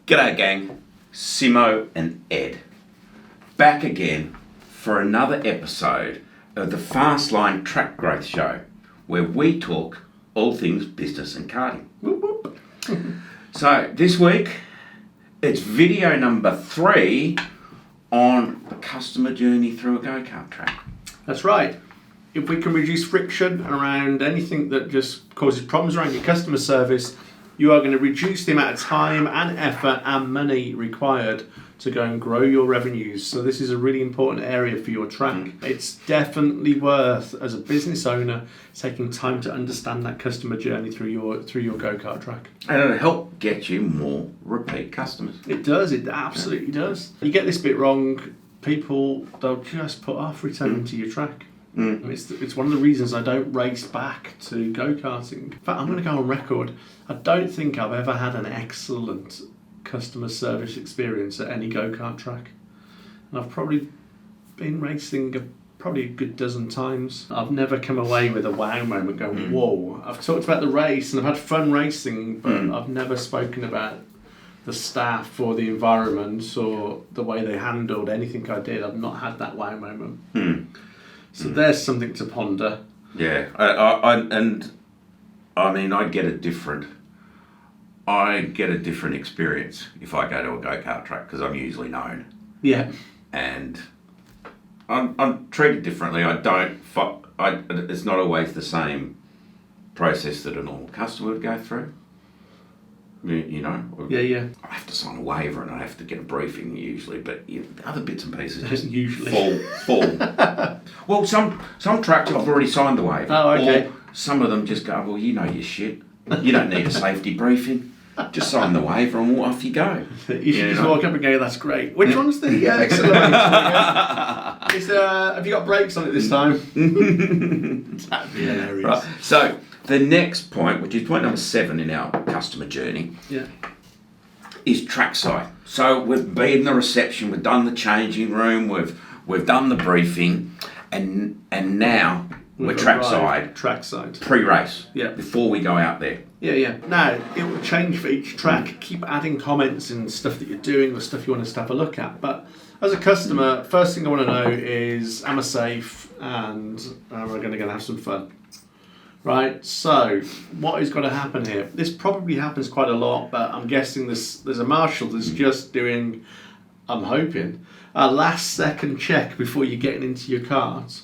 G'day gang, Simo and Ed. Back again for another episode of the Fast Line Track Growth Show, where we talk all things business and karting. Whoop, whoop. So this week, it's video number 3 on the customer journey through a go-kart track. That's right. If we can reduce friction around anything that just causes problems around your customer service, you are going to reduce the amount of time and effort and money required to go and grow your revenues. So this is a really important area for your track. It's definitely worth, as a business owner, taking time to understand that customer journey through your go-kart track. And it'll help get you more repeat customers. It does, it absolutely does. You get this bit wrong, they'll just put off returning to your track. It's one of the reasons I don't race back to go-karting. In fact, I'm going to go on record. I don't think I've ever had an excellent customer service experience at any go-kart track. And I've probably been racing a good dozen times. I've never come away with a wow moment going, whoa. I've talked about the race and I've had fun racing, but I've never spoken about the staff or the environment or the way they handled anything I did. I've not had that wow moment. So there's something to ponder. Yeah, I get a different experience if I go to a go-kart track because I'm usually known. Yeah. And I'm treated differently. It's not always the same process that a normal customer would go through. You know? Yeah. I have to sign a waiver and I have to get a briefing usually, but the other bits and pieces just usually fall. Well, some tracks I've already signed the waiver. Oh, okay. Or some of them just go, well, you know your shit. You don't need a safety briefing. Just sign the waiver and off you go. You should just walk up and go, that's great. Which one's the accelerator? Have you got brakes on it this time? That'd be hilarious. Right. So the next point, which is point number 7 in our customer journey, is trackside. So we've been in the reception, we've done the changing room, we've done the briefing, and now we're trackside. Trackside. Pre-race. Yeah. Before we go out there. Yeah. Now, it will change for each track. Keep adding comments and stuff that you're doing or stuff you want us to have a look at. But as a customer, first thing I want to know is, am I safe and we're going to have some fun? Right, so what is going to happen here? This probably happens quite a lot, but I'm guessing there's a marshal that's just doing, I'm hoping, a last second check before you're getting into your cart,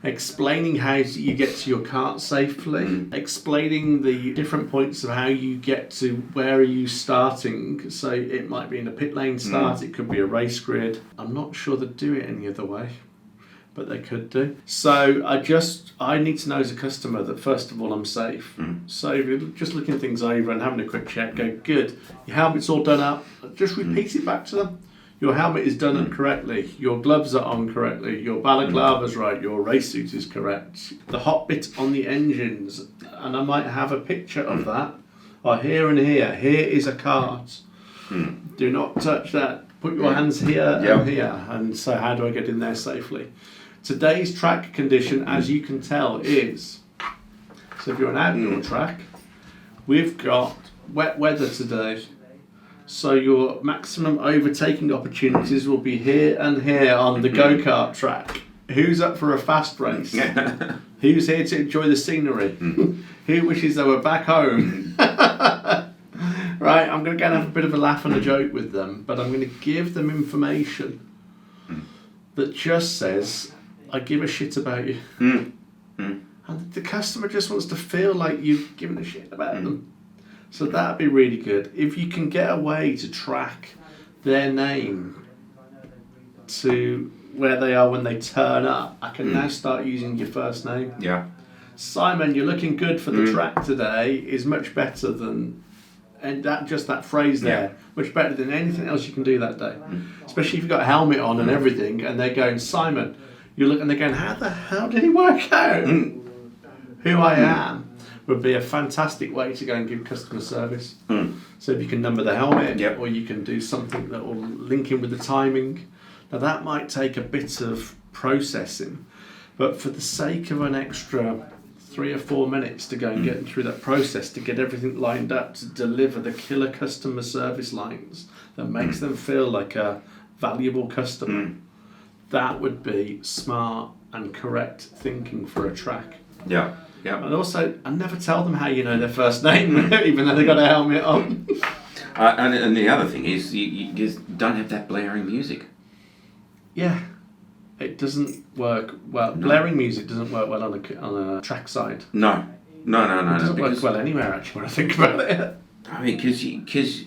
explaining how you get to your cart safely, explaining the different points of how you get to where are you starting. So it might be in a pit lane start, it could be a race grid. I'm not sure they'd do it any other way, but they could do. So I need to know as a customer that first of all I'm safe. So if you're just looking things over and having a quick check, go, good, your helmet's all done up, just repeat it back to them. Your helmet is done up correctly, your gloves are on correctly, your balaclava's right, your race suit is correct. The hot bit on the engines, and I might have a picture of that, or here and here is a cart. Do not touch that. Put your hands here and here. And so how do I get in there safely? Today's track condition, as you can tell, is, so if you're an outdoor track, we've got wet weather today. So your maximum overtaking opportunities will be here and here on the go-kart track. Who's up for a fast race? Who's here to enjoy the scenery? Who wishes they were back home? Right, I'm going to go and have a bit of a laugh and a joke with them, but I'm going to give them information that just says, I give a shit about you. And the customer just wants to feel like you've given a shit about them. So that'd be really good. If you can get a way to track their name to where they are when they turn up, I can now start using your first name. Yeah. Simon, you're looking good for the track today is much better than, and that phrase there, much better than anything else you can do that day. Especially if you've got a helmet on and everything, and they're going, Simon, you look and they're going, how the hell did he work out who I am? Would be a fantastic way to go and give customer service. So if you can number the helmet, or you can do something that will link in with the timing. Now that might take a bit of processing, but for the sake of an extra 3 or 4 minutes to go and get them through that process to get everything lined up to deliver the killer customer service lines that makes them feel like a valuable customer. That would be smart and correct thinking for a track. Yeah. Yeah. And also, I never tell them how you know their first name, even though they got a helmet on. And the other thing is, you just don't have that blaring music. Yeah. It doesn't work well. No. Blaring music doesn't work well on a trackside. No. It doesn't work well anywhere, actually, when I think about it. I mean, because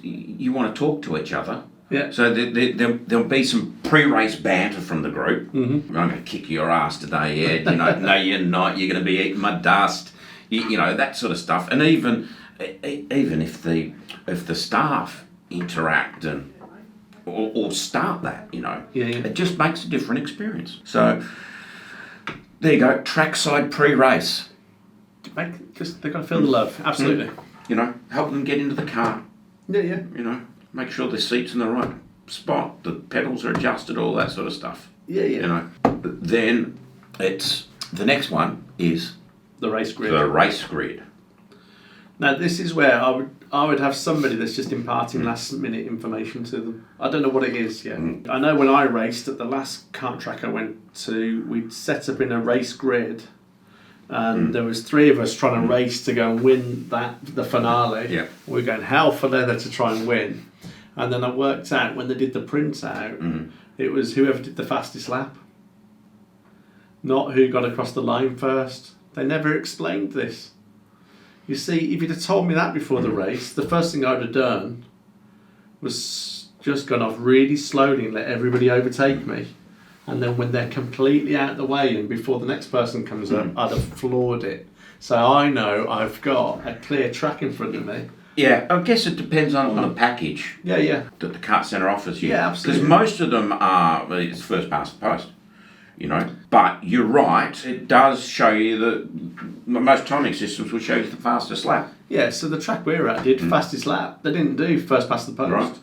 you want to talk to each other. Yeah. So there'll be some pre-race banter from the group. Mm-hmm. I'm going to kick your ass today, Ed. No, you're not. You're going to be eating my dust. That sort of stuff. And even if the staff interact or start that, it just makes a different experience. So there you go. Trackside pre-race. They've got to feel the love. Absolutely. Help them get into the car. Yeah. Make sure the seat's in the right spot, the pedals are adjusted, all that sort of stuff. Yeah. But then the next one is the race grid. The race grid. Now this is where I would have somebody that's just imparting last minute information to them. I don't know what it is yet. I know when I raced at the last kart track I went to, we'd set up in a race grid. And there was 3 of us trying to race to go and win the finale. Yeah. We were going hell for leather to try and win. And then I worked out when they did the printout, it was whoever did the fastest lap. Not who got across the line first. They never explained this. You see, if you'd have told me that before the race, the first thing I would have done was just gone off really slowly and let everybody overtake me. And then when they're completely out of the way and before the next person comes up, I'd have floored it. So I know I've got a clear track in front of me. Yeah, I guess it depends on the package. Yeah. That the kart centre offers you. Yeah, absolutely. Because most of them it's first past the post, But you're right, it does show you that most timing systems will show you the fastest lap. Yeah, so the track we're at did fastest lap. They didn't do first past the post. Right.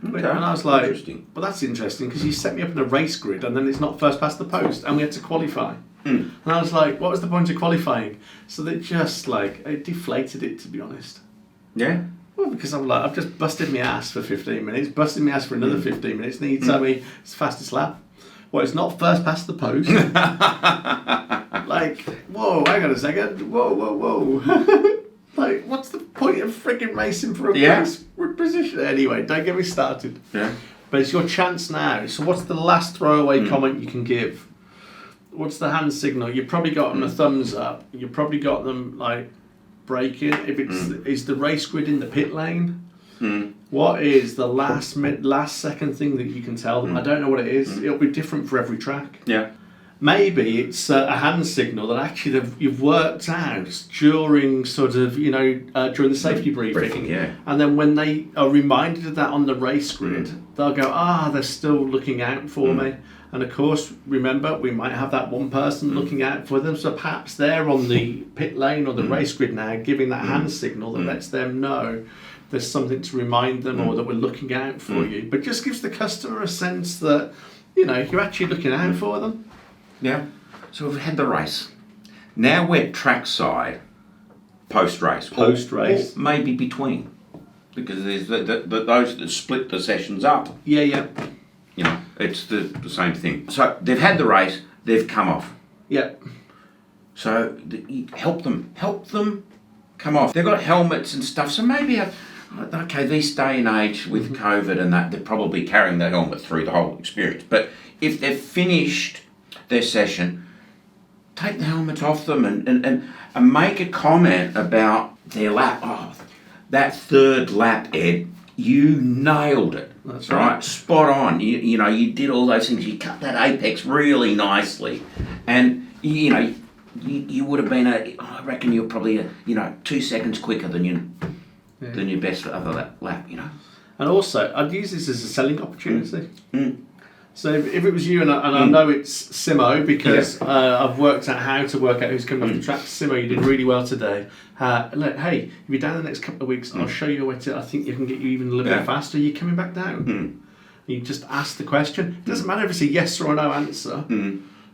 Okay. And I was like, interesting. Well, that's interesting because you set me up in a race grid and then it's not first past the post and we had to qualify. And I was like, what was the point of qualifying? So they just it deflated it, to be honest. Yeah? Well, because I'm like, I've just busted my ass for 15 minutes, busted my ass for another 15 minutes, and you tell me it's the fastest lap. Well, it's not first past the post. Whoa, hang on a second. Whoa. What's the point of freaking racing for a race position? Anyway, don't get me started. Yeah. But it's your chance now. So what's the last throwaway comment you can give? What's the hand signal? You've probably got them a thumbs up. You've probably got them braking. If it's is the race grid in the pit lane? What is the last second thing that you can tell them? I don't know what it is. It'll be different for every track. Yeah. Maybe it's a hand signal that actually you've worked out during during the safety briefing. Yeah. And then when they are reminded of that on the race grid, they'll go, they're still looking out for me. And of course, remember, we might have that one person looking out for them. So perhaps they're on the pit lane or the race grid now, giving that hand signal that lets them know there's something to remind them or that we're looking out for you. But just gives the customer a sense that, you're actually looking out for them. Yeah. So we've had the race. Now we're trackside, post-race. Or maybe between. Because there's those that split the sessions up. Yeah. It's the same thing. So they've had the race, they've come off. Yeah. So help them come off. They've got helmets and stuff, so maybe this day and age with COVID and that, they're probably carrying the helmet through the whole experience. But if they've finished their session, take the helmet off them and make a comment about their lap. Oh, that third lap, Ed, you nailed it. That's right. Spot on. You did all those things. You cut that apex really nicely, and you would have been I reckon you're probably 2 seconds quicker than your best other lap. And also, I'd use this as a selling opportunity. So if it was you, and I know it's Simo because I've worked out how to work out who's coming off the track. Simo, you did really well today. Look, hey, if you're down the next couple of weeks, I'll show you a way to. I think you can get you even a little bit faster. You're coming back down. You just ask the question. It doesn't matter if it's a yes or a no answer.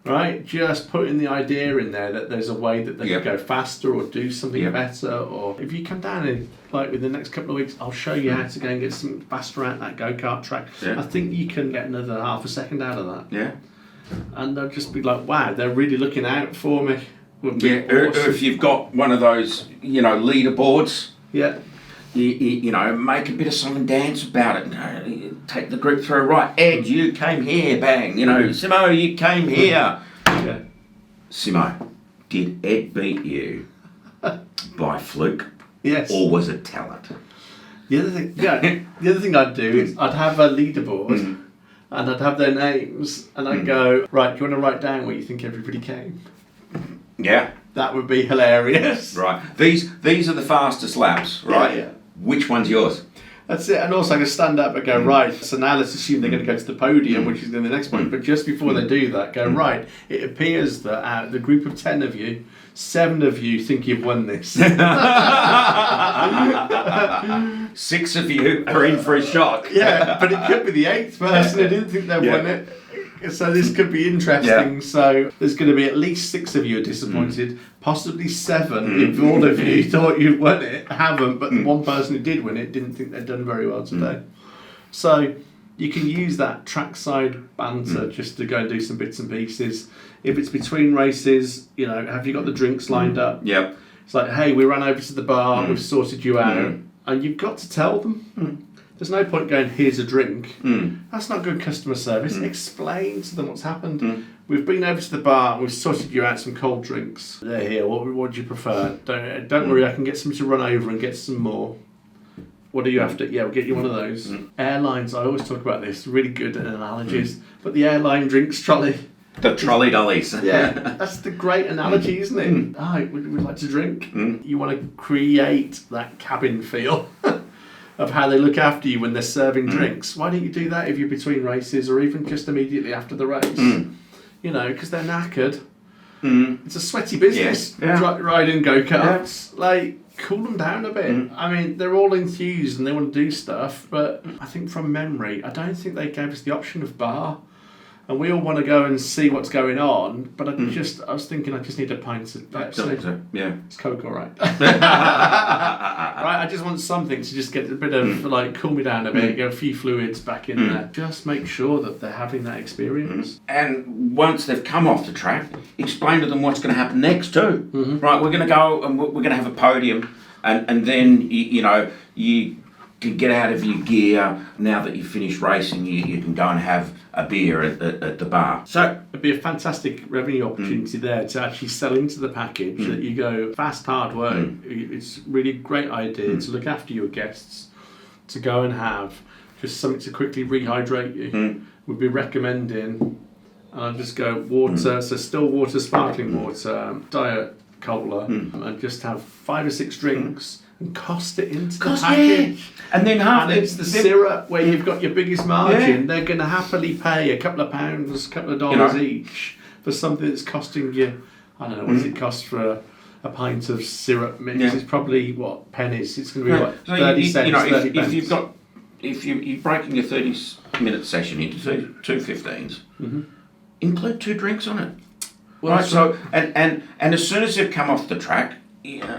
right? Just putting the idea in there that there's a way that they Yep. can go faster or do something Yep. better. Or if you come down in like within the next couple of weeks, I'll show you how to go and get something faster out that go-kart track. Yeah. I think you can get another half a second out of that. Yeah. And they'll just be like, wow, they're really looking out for me. Would be Yeah. Or awesome. if you've got one of those, leaderboards, Yeah. you make a bit of song and dance about it. You take the group through. Right, Ed, you came here. Bang. Simo, you came here. Yeah. Simo, did Ed beat you by fluke, Yes. or was it talent? The other thing I'd do is I'd have a leaderboard and I'd have their names and I'd go, right, do you want to write down where you think everybody came? Yeah. That would be hilarious. Right. These are the fastest laps, right? Yeah. Which one's yours? That's it. And also I can stand up and go, right, so now let's assume they're going to go to the podium, which is going to be the next point. But just before they do that, go, right, it appears that out of the group of 10 of you, 7 of you think you've won this. 6 of you are in for a shock. Yeah, but it could be the 8th person who didn't think they'd won it. So this could be interesting. Yeah. So there's going to be at least 6 of you are disappointed, possibly 7 if all of you thought you'd won it, haven't, but the one person who did win it didn't think they'd done very well today. So you can use that trackside banter just to go and do some bits and pieces. If it's between races, have you got the drinks lined up? Yep. It's like, hey, we ran over to the bar, we've sorted you out, and you've got to tell them. There's no point going, here's a drink. That's not good customer service. Explain to them what's happened. We've been over to the bar and we've sorted you out some cold drinks. They're here. What do you prefer? Don't worry, I can get somebody to run over and get some more. What do you after? Yeah, we'll get you one of those. Airlines, I always talk about this, really good at analogies, but the airline drinks trolley. The trolley dollies. Yeah, that's the great analogy, isn't it? Hi, would we like to drink? You want to create that cabin feel of how they look after you when they're serving drinks. Why don't you do that if you're between races or even just immediately after the race? Because they're knackered. It's a sweaty business, riding go-karts. Cool them down a bit. I mean, they're all enthused and they want to do stuff, but I think from memory, I don't think they gave us the option of bar. And we all want to go and see what's going on, but I was thinking I just need a pint of Pepsi. Yeah. It's Coke, all right. Right, I just want something to just get a bit of, cool me down a bit, get a few fluids back in there. Just make sure that they're having that experience. And once they've come off the track, explain to them what's going to happen next too. Right, we're going to go and we're going to have a podium, and then, you can get out of your gear. Now that you've finished racing, you can go and have a beer at the bar. So it'd be a fantastic revenue opportunity there to actually sell into the package that you go fast, hard work. It's really a great idea to look after your guests, to go and have just something to quickly rehydrate you. We'd be recommending, and I'll just go water, so still water, sparkling water, diet cola, and just have 5 or 6 drinks. And cost it into the package. And then it's the syrup where you've got your biggest margin. They're going to happily pay a couple of pounds, a couple of dollars each for something that's costing you, I don't know, what does it cost for a pint of syrup mix? It's probably, pennies? It's going to be, 30 cents, 30 pence. If you're breaking your 30-minute session into two 15s, include 2 drinks on it. Well, right, so, and as soon as they've come off the track,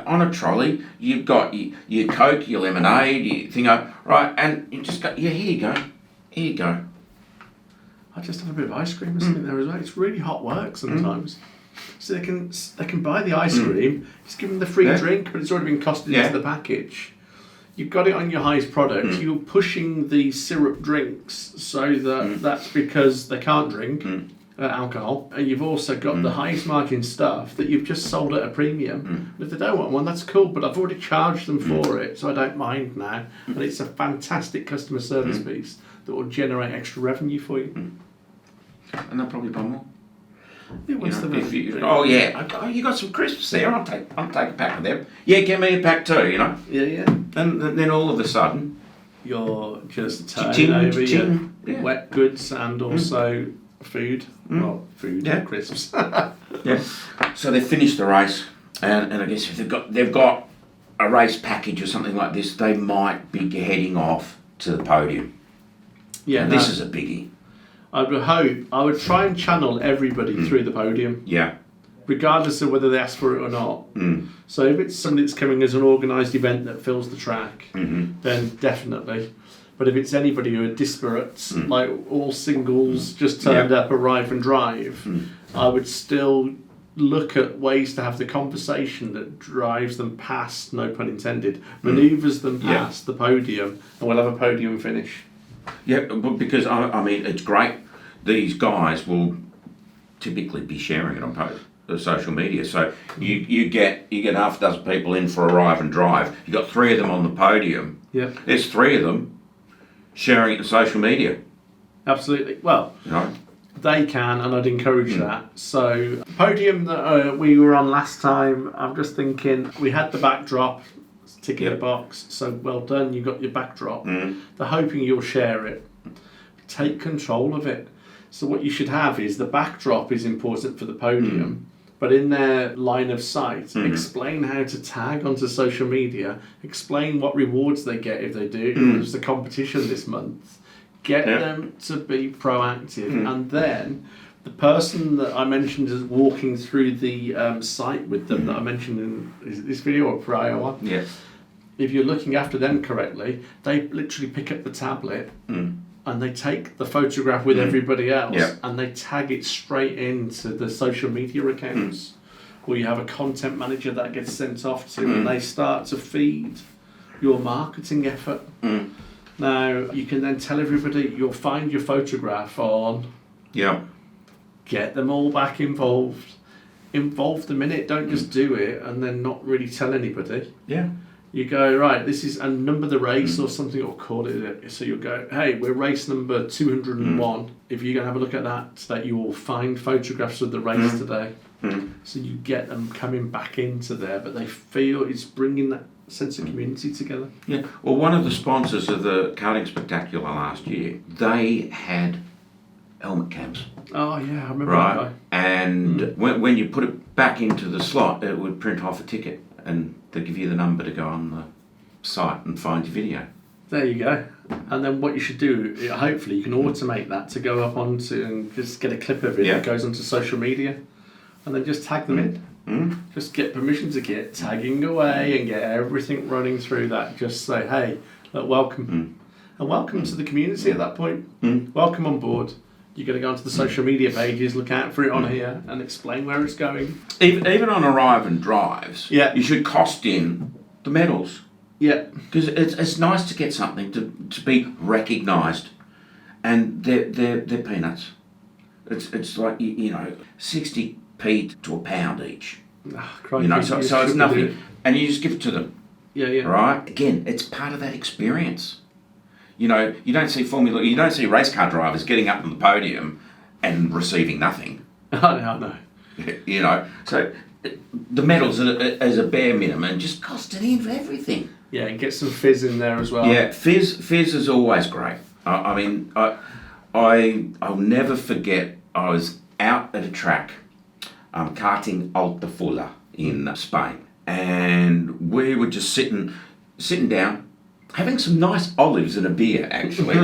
on a trolley, you've got your Coke, your lemonade, your thingo, right, and you just go, here you go. I just have a bit of ice cream or something there as well. It's really hot work sometimes. So they can buy the ice cream, just give them the free drink, but it's already been costed into the package. You've got it on your highest product. You're pushing the syrup drinks so that that's because they can't drink. Alcohol, and you've also got the highest margin stuff that you've just sold at a premium. And if they don't want one, that's cool, but I've already charged them for it, so I don't mind now. And it's a fantastic customer service piece that will generate extra revenue for you. And they'll probably buy more. Yeah, you got some crisps there. I'll take a pack of them. Yeah, give me a pack too. Yeah. And then all of a sudden, you're just turning over your wet goods and also food. Well, food, crisps. So they finished the race, and I guess if they've got a race package or something like this, they might be heading off to the podium. Yeah, this is a biggie. I would try and channel everybody through the podium. Yeah. Regardless of whether they ask for it or not. So if it's somebody that's coming as an organised event that fills the track, then definitely. But if it's anybody who are disparate, like all singles, just turned up, arrive and drive, I would still look at ways to have the conversation that drives them past, no pun intended, manoeuvres them past the podium, and we'll have a podium finish. Yeah, but because, I mean, it's great. These guys will typically be sharing it on social media. So you get half a dozen people in for arrive and drive. You got 3 of them on the podium. Yeah. There's 3 of them sharing it on social media. Absolutely. Well, you know? They can, and I'd encourage that. So, the podium that we were on last time, I'm just thinking, we had the backdrop, ticking the box, so well done, you got your backdrop. They're hoping you'll share it. Take control of it. So what you should have is, the backdrop is important for the podium, but in their line of sight, explain how to tag onto social media, explain what rewards they get if they do. It was the competition this month. Get them to be proactive, and then the person that I mentioned is walking through the site with them that I mentioned in this video or prior one. Yeah. If you're looking after them correctly, they literally pick up the tablet and they take the photograph with everybody else and they tag it straight into the social media accounts. Or you have a content manager that gets sent off to, and they start to feed your marketing effort. Now, you can then tell everybody, you'll find your photograph on. Yeah. Get them all back involved. Involve them in it. Don't just do it and then not really tell anybody. Yeah. You go, right, this is, and number the race or something, or call it. So you'll go, hey, we're race number 201. If you're going to have a look at that you will find photographs of the race today. So you get them coming back into there, but they feel it's bringing that sense of community together. Yeah. Well, one of the sponsors of the Karting Spectacular last year, they had helmet cams. Oh yeah, I remember right? that guy. And when you put it back into the slot, it would print off a ticket, and they give you the number to go on the site and find your video. There you go. And then what you should do, hopefully you can automate that to go up onto and just get a clip of it that goes onto social media, and then just tag them in. Just get permission to get tagging away and get everything running through that. Just say, hey, look, welcome. And welcome to the community at that point. Welcome on board. You're going to go onto the social media pages, look out for it on here, and explain where it's going. Even on arrive and drives, you should cost in the medals. Yeah. Because it's nice to get something to be recognised. And they're peanuts. It's like, 60p to £1 each. Crikey, so it's nothing. And you just give it to them. Yeah. Right? Again, it's part of that experience. You don't see race car drivers getting up on the podium and receiving nothing. I know. So the medals as a bare minimum, and just cost it in for everything. Yeah, and get some fizz in there as well. Yeah, fizz is always great. I'll never forget, I was out at a track, karting Altafula in Spain, and we were just sitting down, having some nice olives and a beer, actually.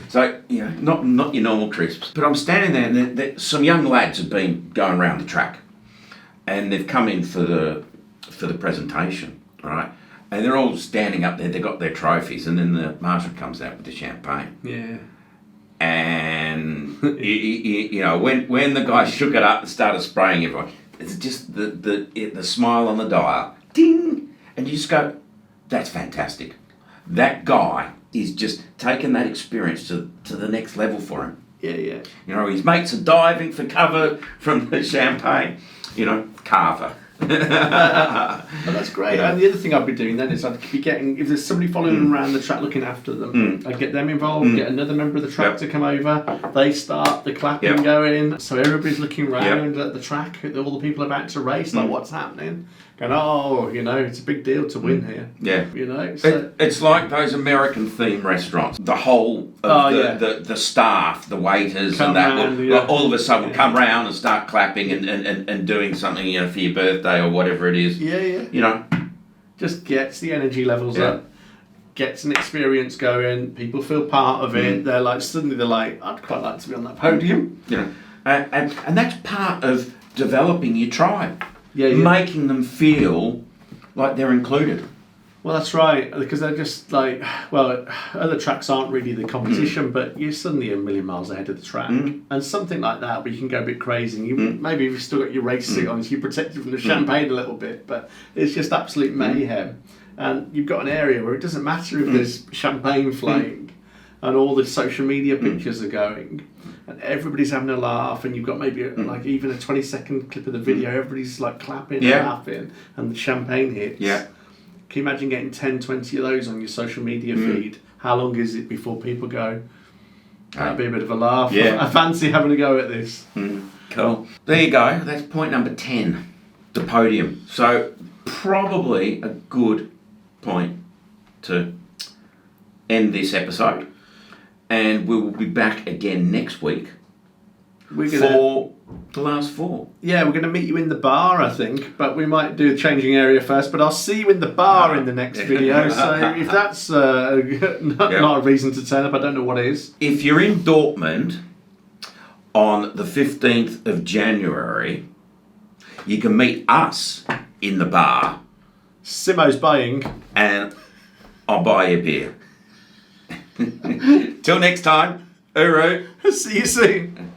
So, not your normal crisps. But I'm standing there, and some young lads have been going around the track, and they've come in for the presentation, right? And they're all standing up there. They've got their trophies, and then the marshal comes out with the champagne. Yeah. And when the guy shook it up and started spraying everyone, it's just the smile on the dial, ding, and you just go, that's fantastic. That guy is just taking that experience to the next level for him. Yeah. His mates are diving for cover from the champagne. Carver. Well, that's great. And the other thing I'd be doing then is I'd be getting, if there's somebody following them around the track looking after them, I'd get them involved, get another member of the track to come over. They start the clapping going, so everybody's looking around at the track, all the people about to race, like what's happening. Going, it's a big deal to win here. Yeah. So it's like those American theme restaurants. The whole of the staff, the waiters, come and that round, will all of a sudden come round and start clapping and doing something, for your birthday or whatever it is. Yeah. Just gets the energy levels up. gets an experience going. People feel part of it. They're like, suddenly they're like, I'd quite like to be on that podium. You know, and that's part of developing your tribe. Yeah. Making them feel like they're included. Well, that's right, because they're just like, well, other tracks aren't really the competition, but you're suddenly a million miles ahead of the track. And something like that where you can go a bit crazy. And you maybe you've still got your race suit on, so you're protected from the champagne a little bit, but it's just absolute mayhem. And you've got an area where it doesn't matter if there's champagne flying and all the social media pictures are going and everybody's having a laugh, and you've got maybe like even a 20-second clip of the video, everybody's like clapping and laughing, and the champagne hits. Yeah. Can you imagine getting 10, 20 of those on your social media feed? How long is it before people go, that'd be a bit of a laugh. Yeah. I fancy having a go at this. Cool. There you go. That's point number 10, the podium. So probably a good point to end this episode. And we will be back again next week for the last 4. Yeah, we're going to meet you in the bar, I think, but we might do a changing area first. But I'll see you in the bar in the next video. So if that's not a reason to turn up, I don't know what is. If you're in Dortmund on the 15th of January, you can meet us in the bar. Simo's buying. And I'll buy you a beer. Till next time, hooroo. See you soon.